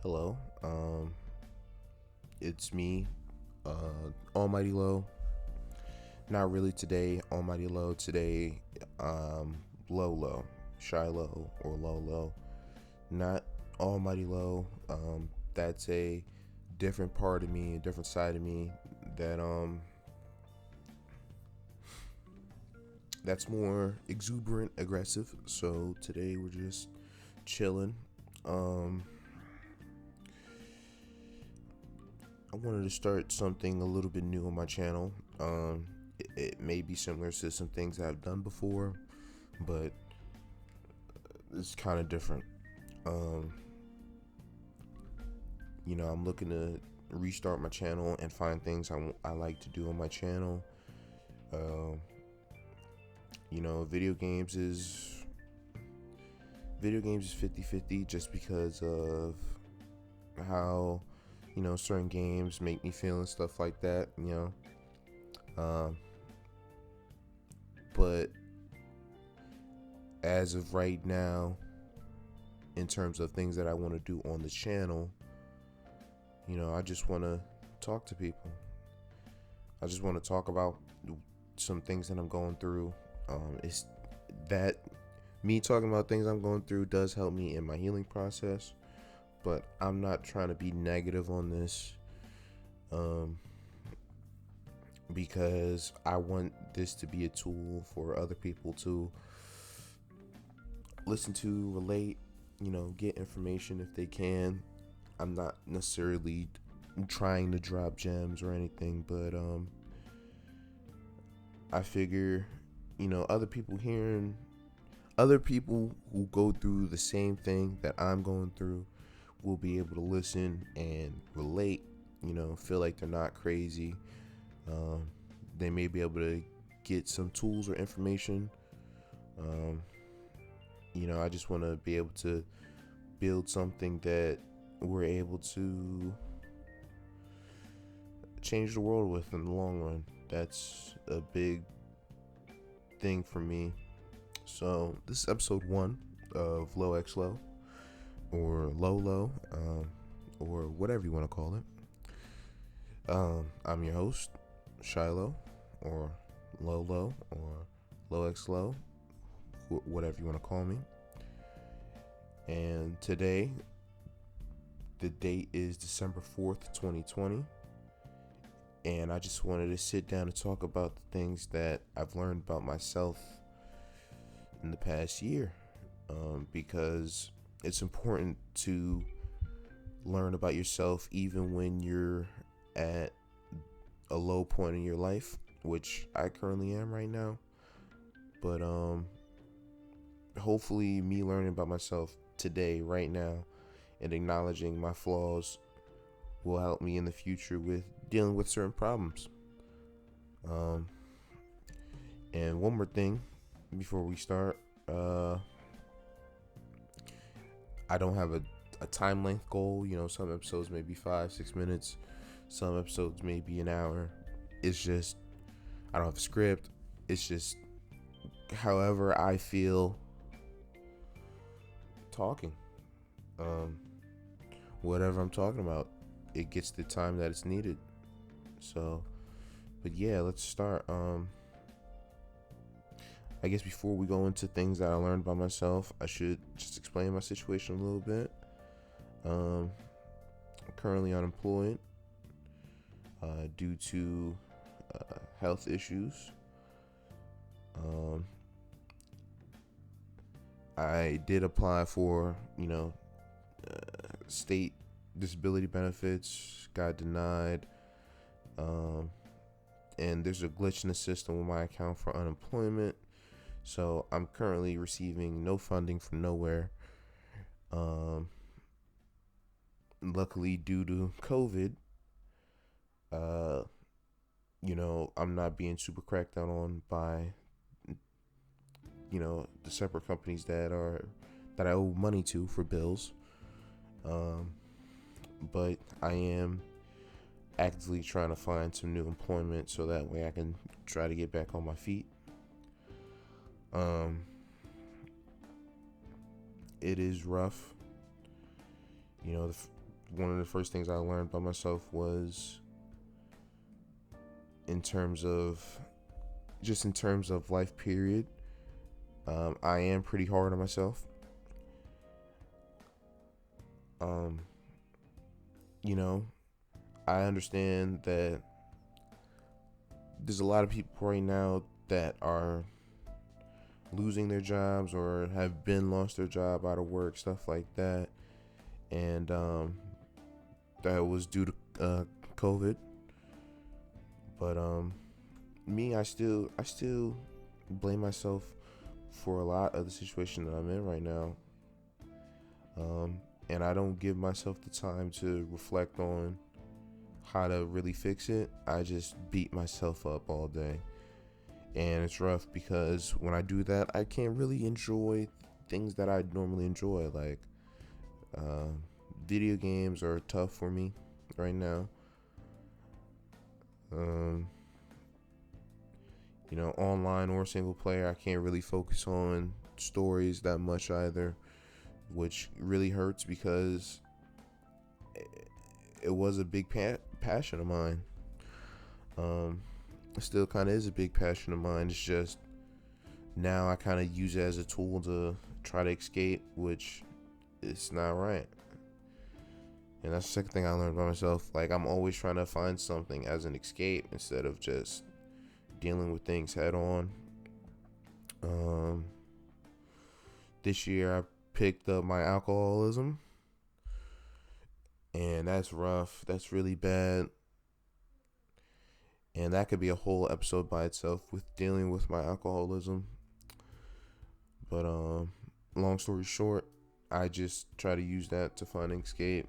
Hello, it's me, Almighty Low. Not really today, Almighty Low. Today, LohxLoh, Shiloh, or LohxLoh. Not Almighty Low. That's a different part of me, a different side of me that that's more exuberant, aggressive. So today we're just chilling. Um, I wanted to start something a little bit new on my channel. It may be similar to some things I've done before, but it's kind of different. Um, I'm looking to restart my channel and find things I like to do on my channel. Uh, video games is 50-50 just because of how certain games make me feel and stuff like that. Um, but as of right now, in terms of things that I want to do on the channel, I just want to talk to people. I just want to talk about some things that I'm going through. It's that me talking about things I'm going through does help me in my healing process, but I'm not trying to be negative on this, because I want this to be a tool for other people to listen to, relate, get information if they can. I'm not necessarily trying to drop gems or anything, but I figure, other people who go through the same thing that I'm going through will be able to listen and relate, feel like they're not crazy. They may be able to get some tools or information. I just want to be able to build something that we're able to change the world with in the long run. That's a big thing for me. So this is episode 1 of LohxLoh, or LohxLoh, or whatever you want to call it. I'm your host, Shiloh, or LohxLoh, or LohxLoh, whatever you want to call me. And today, the date is December 4th, 2020. And I just wanted to sit down and talk about the things that I've learned about myself in the past year, because it's important to learn about yourself even when you're at a low point in your life, which I currently am right now. But hopefully me learning about myself today, right now, and acknowledging my flaws will help me in the future with dealing with certain problems. And one more thing before we start, I don't have a time length goal. Some episodes may be 5-6 minutes, some episodes may be an hour. It's just, I don't have a script. It's just however I feel talking. Whatever I'm talking about, it gets the time that it's needed. So, but yeah, let's start. I guess before we go into things that I learned by myself, I should just explain my situation a little bit. I'm currently unemployed due to health issues. I did apply for, state disability benefits, got denied. And there's a glitch in the system with my account for unemployment. So I'm currently receiving no funding from nowhere. Luckily, due to COVID, I'm not being super cracked down on by, the separate companies that I owe money to for bills. But I am actively trying to find some new employment so that way I can try to get back on my feet. It is rough. one of the first things I learned by myself was in terms of life period. I am pretty hard on myself. Um, you know, I understand that there's a lot of people right now that are losing their jobs or have been lost their job, out of work, stuff like that, and that was due to COVID. But me, I still blame myself for a lot of the situation that I'm in right now. And I don't give myself the time to reflect on how to really fix it. I just beat myself up all day. And it's rough because when I do that, I can't really enjoy things that I normally enjoy. Like, video games are tough for me right now. Online or single player, I can't really focus on stories that much either, which really hurts because it was a big passion of mine. It still kind of is a big passion of mine. It's just now I kind of use it as a tool to try to escape, which is not right. And that's the second thing I learned by myself. Like, I'm always trying to find something as an escape instead of just dealing with things head on. This year I picked up my alcoholism, and that's rough. That's really bad. And that could be a whole episode by itself with dealing with my alcoholism. But long story short, I just try to use that to find an escape.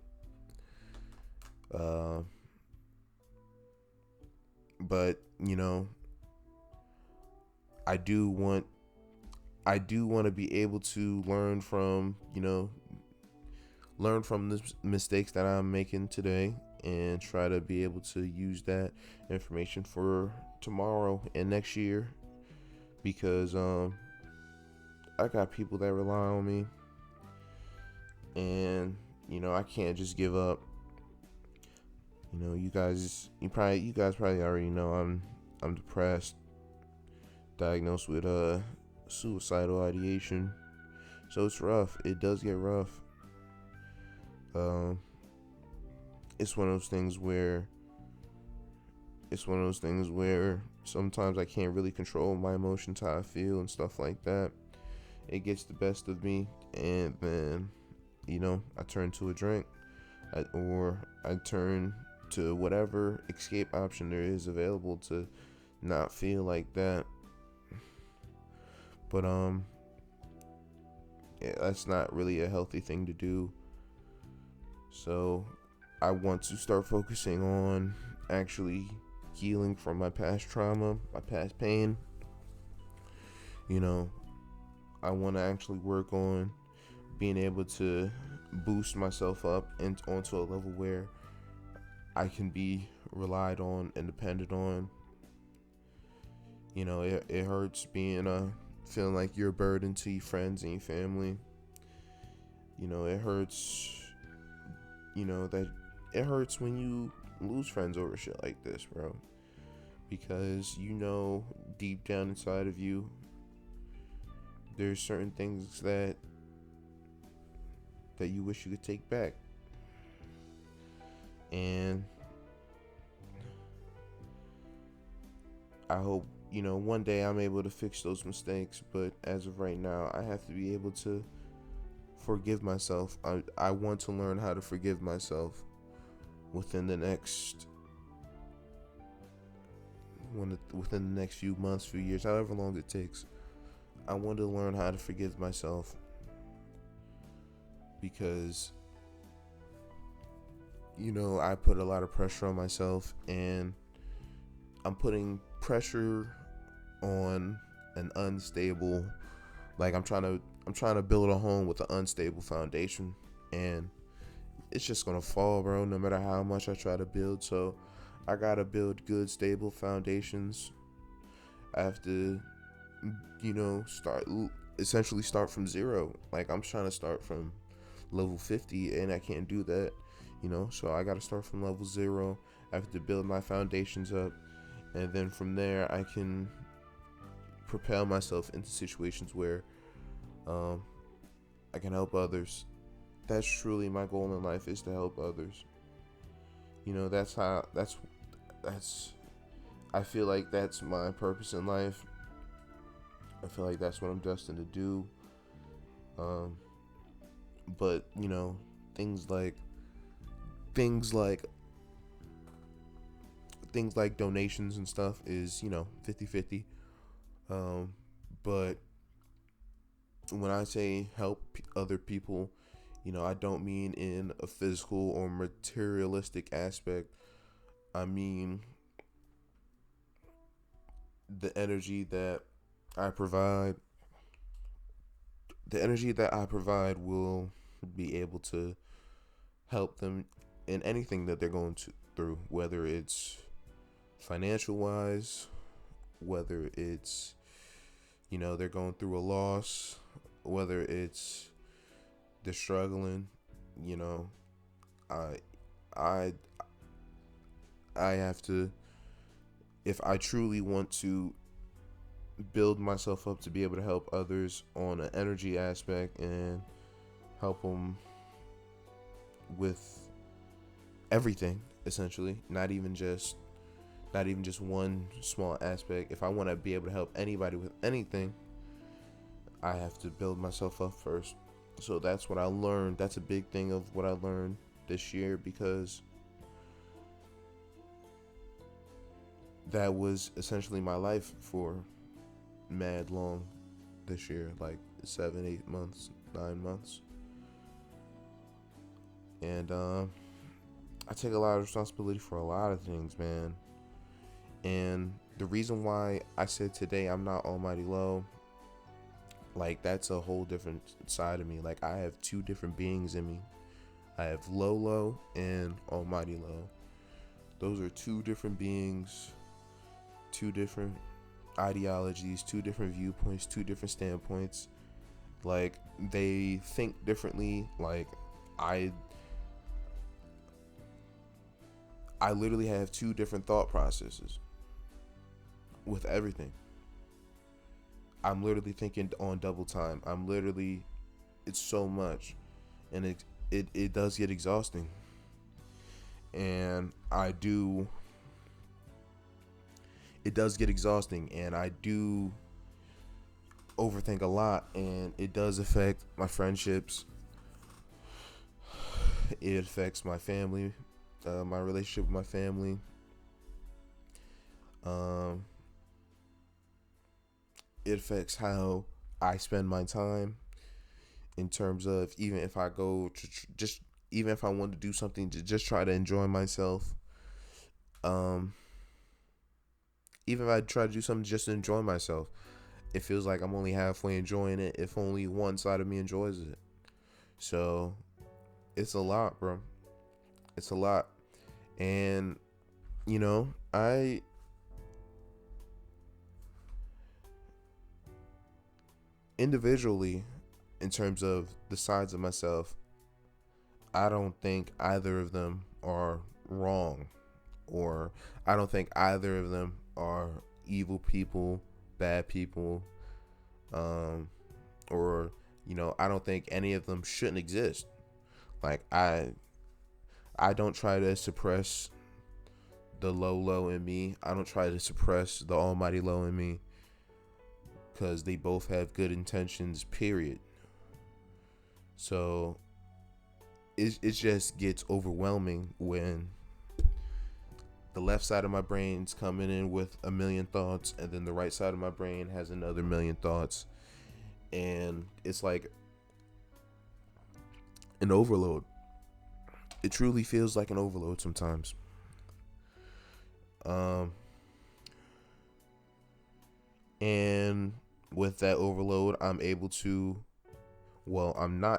But I do want to be able to learn from the mistakes that I'm making today and try to be able to use that information for tomorrow and next year, because I got people that rely on me, and I can't just give up. You guys probably already know I'm depressed, diagnosed with suicidal ideation, so it's rough. It does get rough. It's one of those things where sometimes I can't really control my emotions, how I feel and stuff like that. It gets the best of me, and then I turn to a drink, or I turn to whatever escape option there is available to not feel like that. But that's not really a healthy thing to do. So I want to start focusing on actually healing from my past trauma, my past pain. I want to actually work on being able to boost myself up and onto a level where I can be relied on and depended on. It hurts being feeling like you're a burden to your friends and your family. It hurts. That it hurts when you lose friends over shit like this, bro. Because deep down inside of you, there's certain things that you wish you could take back. And I hope, one day I'm able to fix those mistakes. But as of right now, I have to be able to forgive myself. I want to learn how to forgive myself within the next few months, few years, however long it takes. I want to learn how to forgive myself, because I put a lot of pressure on myself, and I'm putting pressure on an unstable, like I'm trying to build a home with an unstable foundation, and it's just gonna fall, bro, no matter how much I try to build. So I gotta build good, stable foundations. I have to start from zero. Like, I'm trying to start from level 50, and I can't do that So I got to start from level 0. I have to build my foundations up, and then from there I can propel myself into situations where I can help others. That's truly my goal in life, is to help others. That's I feel like that's my purpose in life. I feel like that's what I'm destined to do. But things like things like things like donations and stuff is 50-50. But when I say help other people, I don't mean in a physical or materialistic aspect. I mean the energy that I provide. The energy that I provide will be able to help them in anything that they're going through, whether it's financial wise, whether it's they're going through a loss, whether it's they're struggling. I I I have to, if I truly want to build myself up to be able to help others on an energy aspect and help them with everything, essentially, not even just one small aspect. If I want to be able to help anybody with anything, I have to build myself up first. So that's what I learned. That's a big thing of what I learned this year, because that was essentially my life for mad long this year, like 7, 8 months, 9 months. And I take a lot of responsibility for a lot of things, man. And the reason why I said today I'm not Almighty Loh, like, that's a whole different side of me. Like, I have two different beings in me. I have LohxLoh and Almighty Loh. Those are two different beings, two different ideologies, two different viewpoints, two different standpoints. Like, they think differently. Like, I literally have two different thought processes with everything. I'm literally thinking on double time. It's so much, and it does get exhausting. And it does get exhausting, and I do overthink a lot, and it does affect my friendships. It affects my family, my relationship with my family. It affects how I spend my time, in terms of, even if I go to even if I want to do something to just try to enjoy myself, even if I try to do something just to enjoy myself, it feels like I'm only halfway enjoying it if only one side of me enjoys it. So it's a lot, bro. It's a lot. And I individually, in terms of the sides of myself, I don't think either of them are wrong, or I don't think either of them are evil people, bad people, or I don't think any of them shouldn't exist. Like, I don't try to suppress the LohxLoh in me. I don't try to suppress the Almighty Loh in me, because they both have good intentions, period. So it just gets overwhelming when the left side of my brain's coming in with a million thoughts, and then the right side of my brain has another million thoughts, and it's like an overload. It truly feels like an overload sometimes. And with that overload, I'm not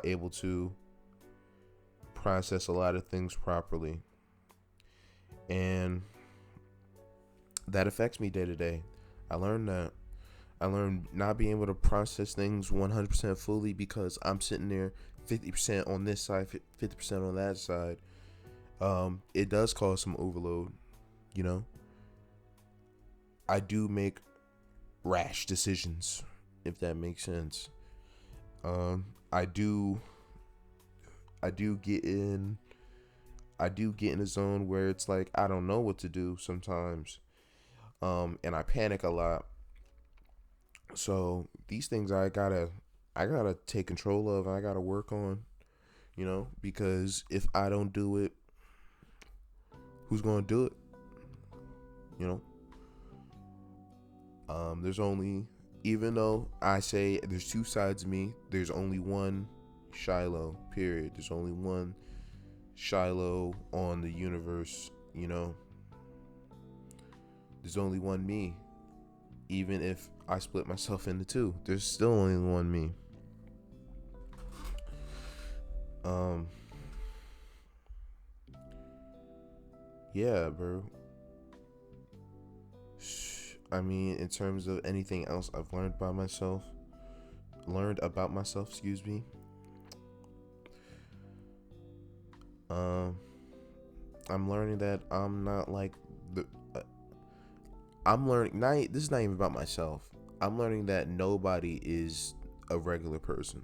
able to process a lot of things properly. And that affects me day to day. I learned not being able to process things 100% fully, because I'm sitting there 50% on this side, 50% on that side. It does cause some overload. You know, I do make rash decisions, if that makes sense. Um, I do, I do get in, I do get in a zone where it's like I don't know what to do sometimes. And I panic a lot. So these things I gotta take control of. I gotta work on, because if I don't do it, who's gonna do it? You know, there's only, even though I say there's two sides of me, there's only one Shiloh. Period. There's only one Shiloh on the universe. There's only one me. Even if I split myself into two, there's still only one me. Um, yeah, bro. I mean, in terms of anything else I've learned about myself, excuse me. Um, I'm learning that I'm not like the. I'm learning. This is not even about myself. I'm learning that nobody is a regular person.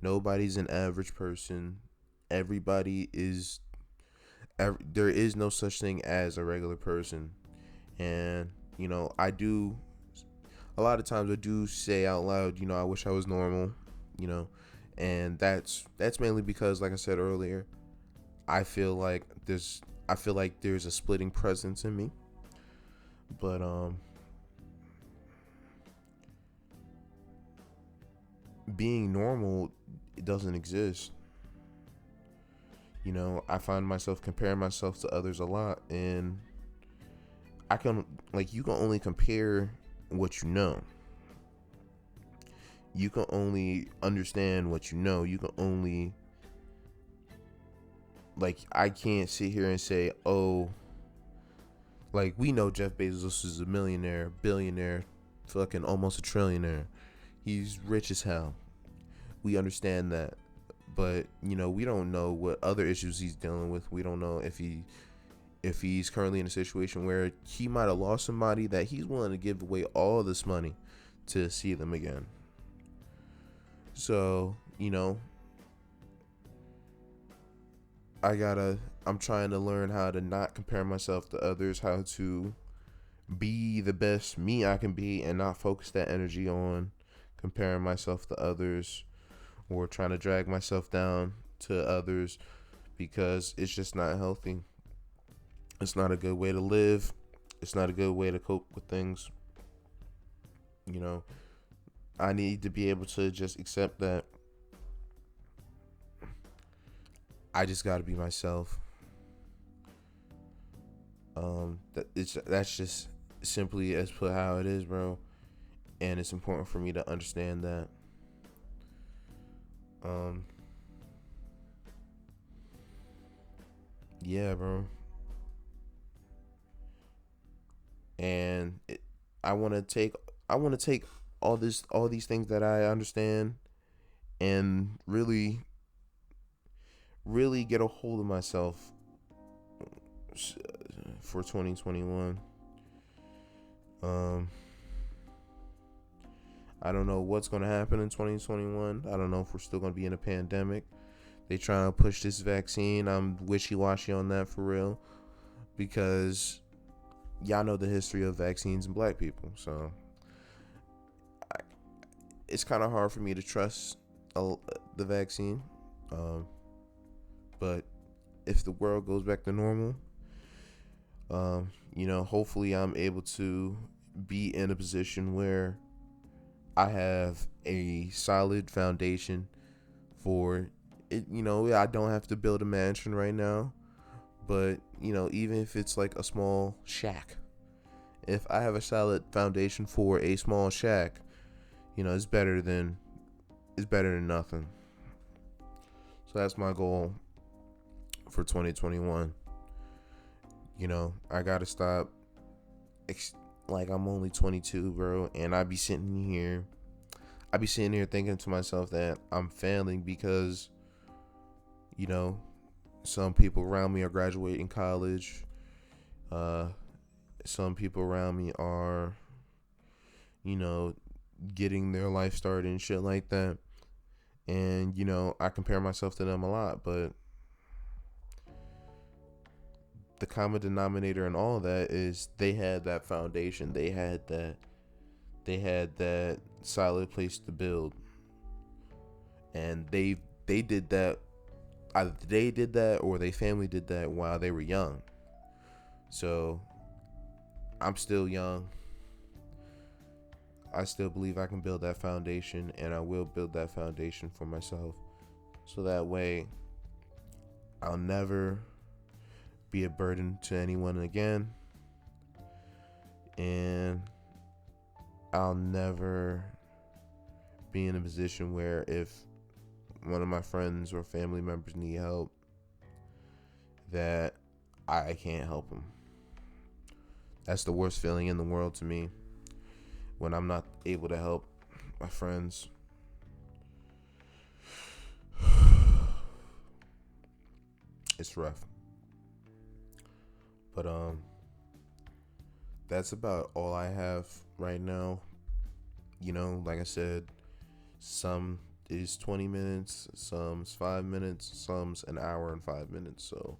Nobody's an average person. Everybody is. There is no such thing as a regular person, and I do. A lot of times I do say out loud, I wish I was normal, you know, and that's mainly because, like I said earlier, I feel like there's a splitting presence in me, but being normal, it doesn't exist. I find myself comparing myself to others a lot, and I can you can only compare what you know. You can only understand what you know. You can only, I can't sit here and say, oh, we know Jeff Bezos is a millionaire, billionaire, fucking almost a trillionaire. He's rich as hell. We understand that. But, we don't know what other issues he's dealing with. We don't know if he's currently in a situation where he might have lost somebody that he's willing to give away all this money to see them again. So, I'm trying to learn how to not compare myself to others, how to be the best me I can be and not focus that energy on comparing myself to others or trying to drag myself down to others, because it's just not healthy. It's not a good way to live. It's not a good way to cope with things. I need to be able to just accept that I just got to be myself. That's just simply as put how it is, bro. And it's important for me to understand that. Yeah, bro. And I want to take all these things that I understand and really really get a hold of myself for 2021. I don't know what's going to happen in 2021. I don't know if we're still going to be in a pandemic. They trying to push this vaccine. I'm wishy-washy on that for real, because y'all know the history of vaccines and black people. So it's kind of hard for me to trust the vaccine. But if the world goes back to normal, hopefully I'm able to be in a position where I have a solid foundation for it. I don't have to build a mansion right now, but even if it's like a small shack, if I have a solid foundation for a small shack, it's better than nothing. So that's my goal for 2021. I gotta stop. I'm only 22, bro, and I be sitting here thinking to myself that I'm failing because, Some people around me are graduating college. Uh, some people around me are, you know, getting their life started and shit like that. And, I compare myself to them a lot, but the common denominator in all of that is they had that foundation. They had that solid place to build. And they did that, either they did that or their family did that while they were young. So I'm still young. I still believe I can build that foundation, and I will build that foundation for myself. So that way I'll never be a burden to anyone again. And I'll never be in a position where if one of my friends or family members need help, that I can't help them. That's the worst feeling in the world to me, when I'm not able to help my friends. It's rough. But that's about all I have right now. Like I said, some is 20 minutes, some's 5 minutes, some's an hour and 5 minutes. So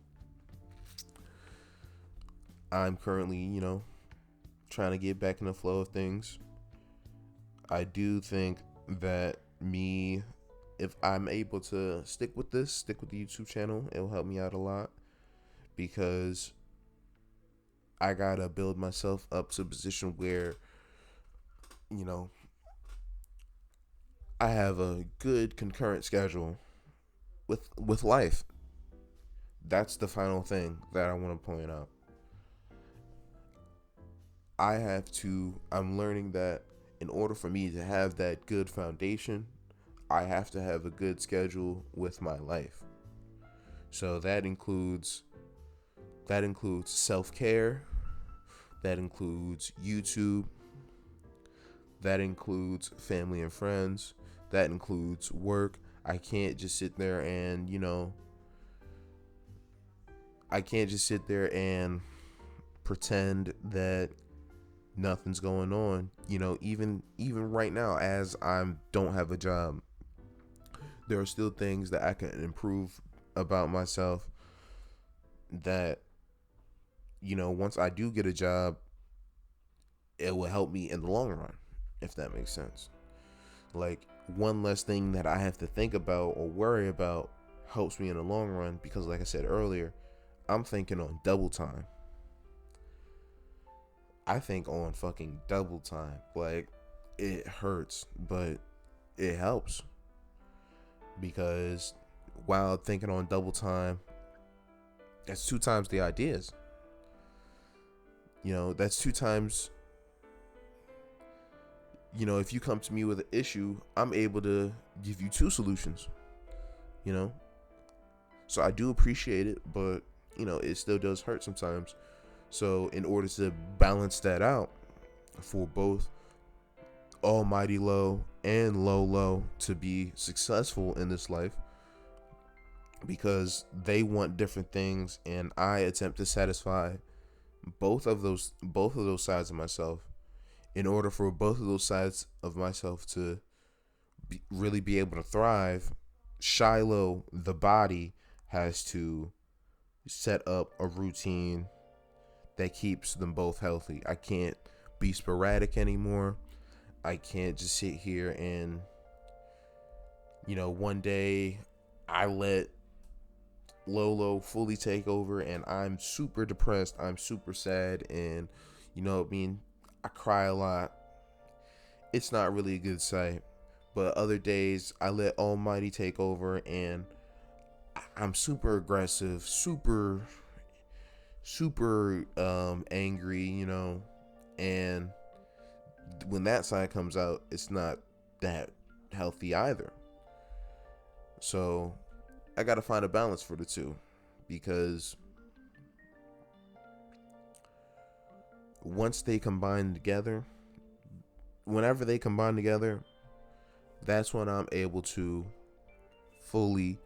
I'm currently, trying to get back in the flow of things. I do think that if I'm able to stick with the YouTube channel, it'll help me out a lot, because I gotta build myself up to a position where, I have a good concurrent schedule with life. That's the final thing that I want to point out. I'm learning that in order for me to have that good foundation, I have to have a good schedule with my life. So that includes self-care, that includes YouTube, that includes family and friends, that includes work. I can't just sit there and, pretend that nothing's going on. Even right now, as I don't have a job, there are still things that I can improve about myself, that, once I do get a job, it will help me in the long run, if that makes sense. Like, one less thing that I have to think about or worry about helps me in the long run, because like I said earlier, I'm thinking on double time. I think on fucking double time. Like, it hurts, but it helps, because while thinking on double time, that's 2 times the ideas. That's 2 times. If you come to me with an issue, I'm able to give you 2 solutions. So I do appreciate it, but it still does hurt sometimes. So in order to balance that out for both Almighty Loh and LohxLoh to be successful in this life, because they want different things, and I attempt to satisfy both of those sides of myself. In order for both of those sides of myself to really be able to thrive, Shiloh, the body, has to set up a routine that keeps them both healthy. I can't be sporadic anymore. I can't just sit here and, one day I let LohxLoh fully take over and I'm super depressed, I'm super sad, and I cry a lot. It's not really a good sight. But other days I let Almighty take over and I'm super aggressive, super angry, and when that side comes out, it's not that healthy either. So I gotta find a balance for the two, because once they combine together, whenever they combine together, that's when I'm able to fully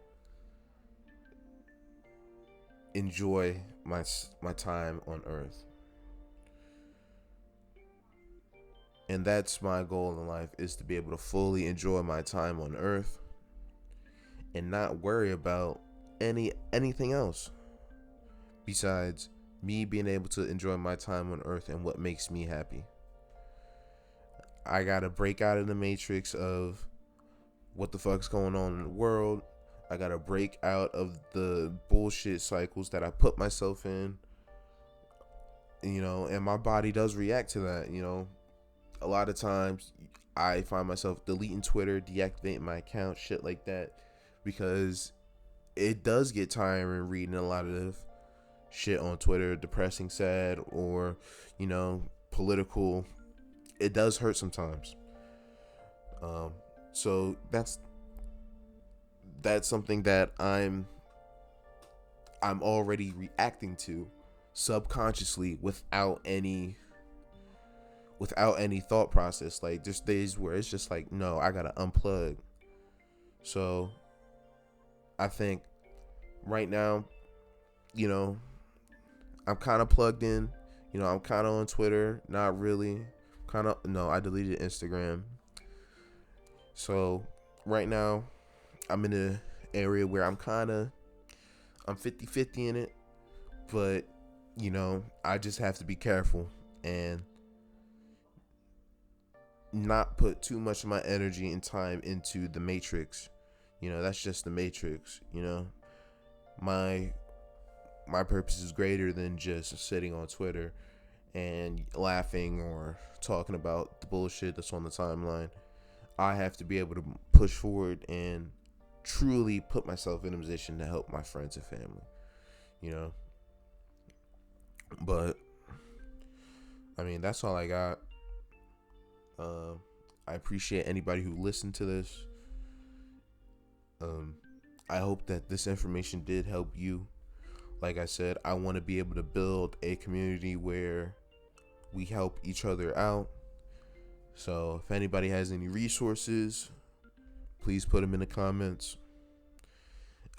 enjoy my time on earth. And that's my goal in life, is to be able to fully enjoy my time on earth and not worry about anything else besides me being able to enjoy my time on earth and what makes me happy. I gotta break out of the matrix of what the fuck's going on in the world. I gotta break out of the bullshit cycles that I put myself in. And my body does react to that. A lot of times I find myself deleting Twitter, deactivating my account, shit like that, because it does get tiring reading a lot of shit on Twitter, depressing, sad, or political. It does hurt sometimes. So that's something that I'm already reacting to subconsciously without any thought process. Like, there's days where it's just like, no, I gotta unplug. So I think right now, I'm kind of plugged in. I'm kind of on Twitter, not really. No, I deleted Instagram. So right now I'm in an area where I'm 50-50 in it, but I just have to be careful and not put too much of my energy and time into the matrix. That's just the matrix. My purpose is greater than just sitting on Twitter and laughing or talking about the bullshit that's on the timeline. I have to be able to push forward and truly put myself in a position to help my friends and family. But I mean, that's all I got. I appreciate anybody who listened to this. I hope that this information did help you. Like I said, I want to be able to build a community where we help each other out. So if anybody has any resources, please put them in the comments.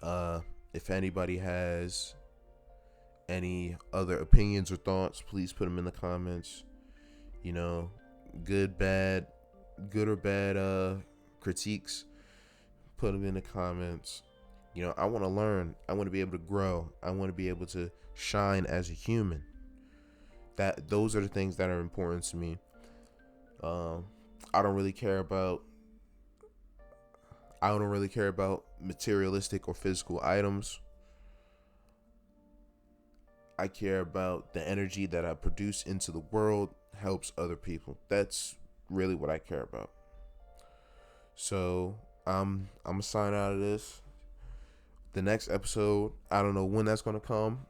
If anybody has any other opinions or thoughts, please put them in the comments. Good or bad critiques, put them in the comments. I want to learn. I want to be able to grow. I want to be able to shine as a human. Those are the things that are important to me. I don't really care about materialistic or physical items. I care about the energy that I produce into the world helps other people. That's really what I care about. So I'm gonna sign out of this. The next episode, I don't know when that's gonna come.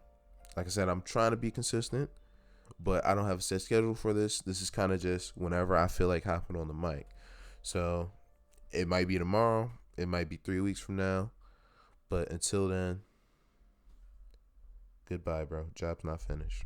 Like I said, I'm trying to be consistent, but I don't have a set schedule for this. This is kind of just whenever I feel like hopping on the mic. So it might be tomorrow. It might be 3 weeks from now. But until then, goodbye, bro. Job's not finished.